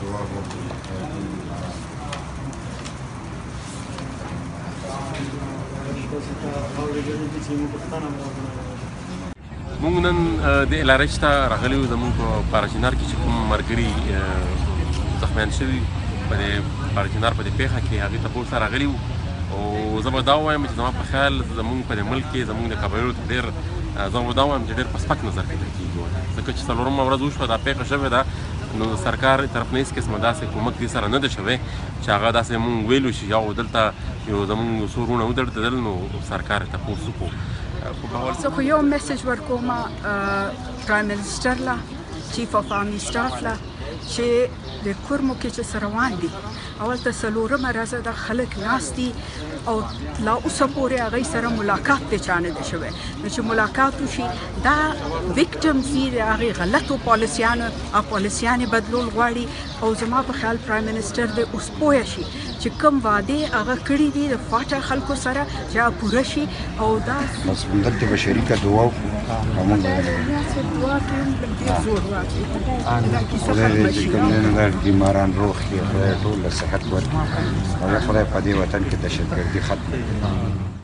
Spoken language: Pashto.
جواب ورکړي. موږ نن د الارج ته راغلي یو. زموږ په پارچینار کې چې کوم ملګري زخمیان شوي په دې پارچینار په دې پیښه کې هغې ته پوسته راغلي وو. او زه به دا ووایم چې زما په خیال زموږ په دې ملک کې زموږ د قبایلو ته ډېر زه به دا ووایم چې ډېر په سپک نظر کتل کېږي، ځکه چې څلورمه ورځ وشوه دا پیښه شوې ده. نو د سرکار طرف نه هېڅ قسمه داسې کومک دې سره نه ده شوی چې هغه داسې مونږ ویلو شي یا دلته یو زموږ څو وروڼه ودرېدل نو سرکار یې تپوس وکړو. زه خو یو میسج ورکوم پرایم منسټر له، چیف اف آرمي سټاف له، چې د کورمو کې چې څه روان دي اول ته څلورمه ورځ ده خلک ناست دي او لا اوسه پورې هغوی سره ملاقات د چا نه دی شوی. نو چې ملاقات وشي دا ویکټمز دي د هغې غلطو پالیسیانو او پالیسیانې بدلول غواړي. او زما په خیال پرایم منسټر دی اوس پوه شي چې کوم وعدې هغه کړي دي د فاټا خلکو سره چې هغه پوره شي. او دا بس دلته به شریکه دعا وکړو او موږ دعا کوم ډېر زور واچوي خدای دې چې کوم دی نو دا بیماران روغ کړي، خدای ټول له صحت ورکړي او خدای په دې وطن کې دهشتګردي ختمه کړي.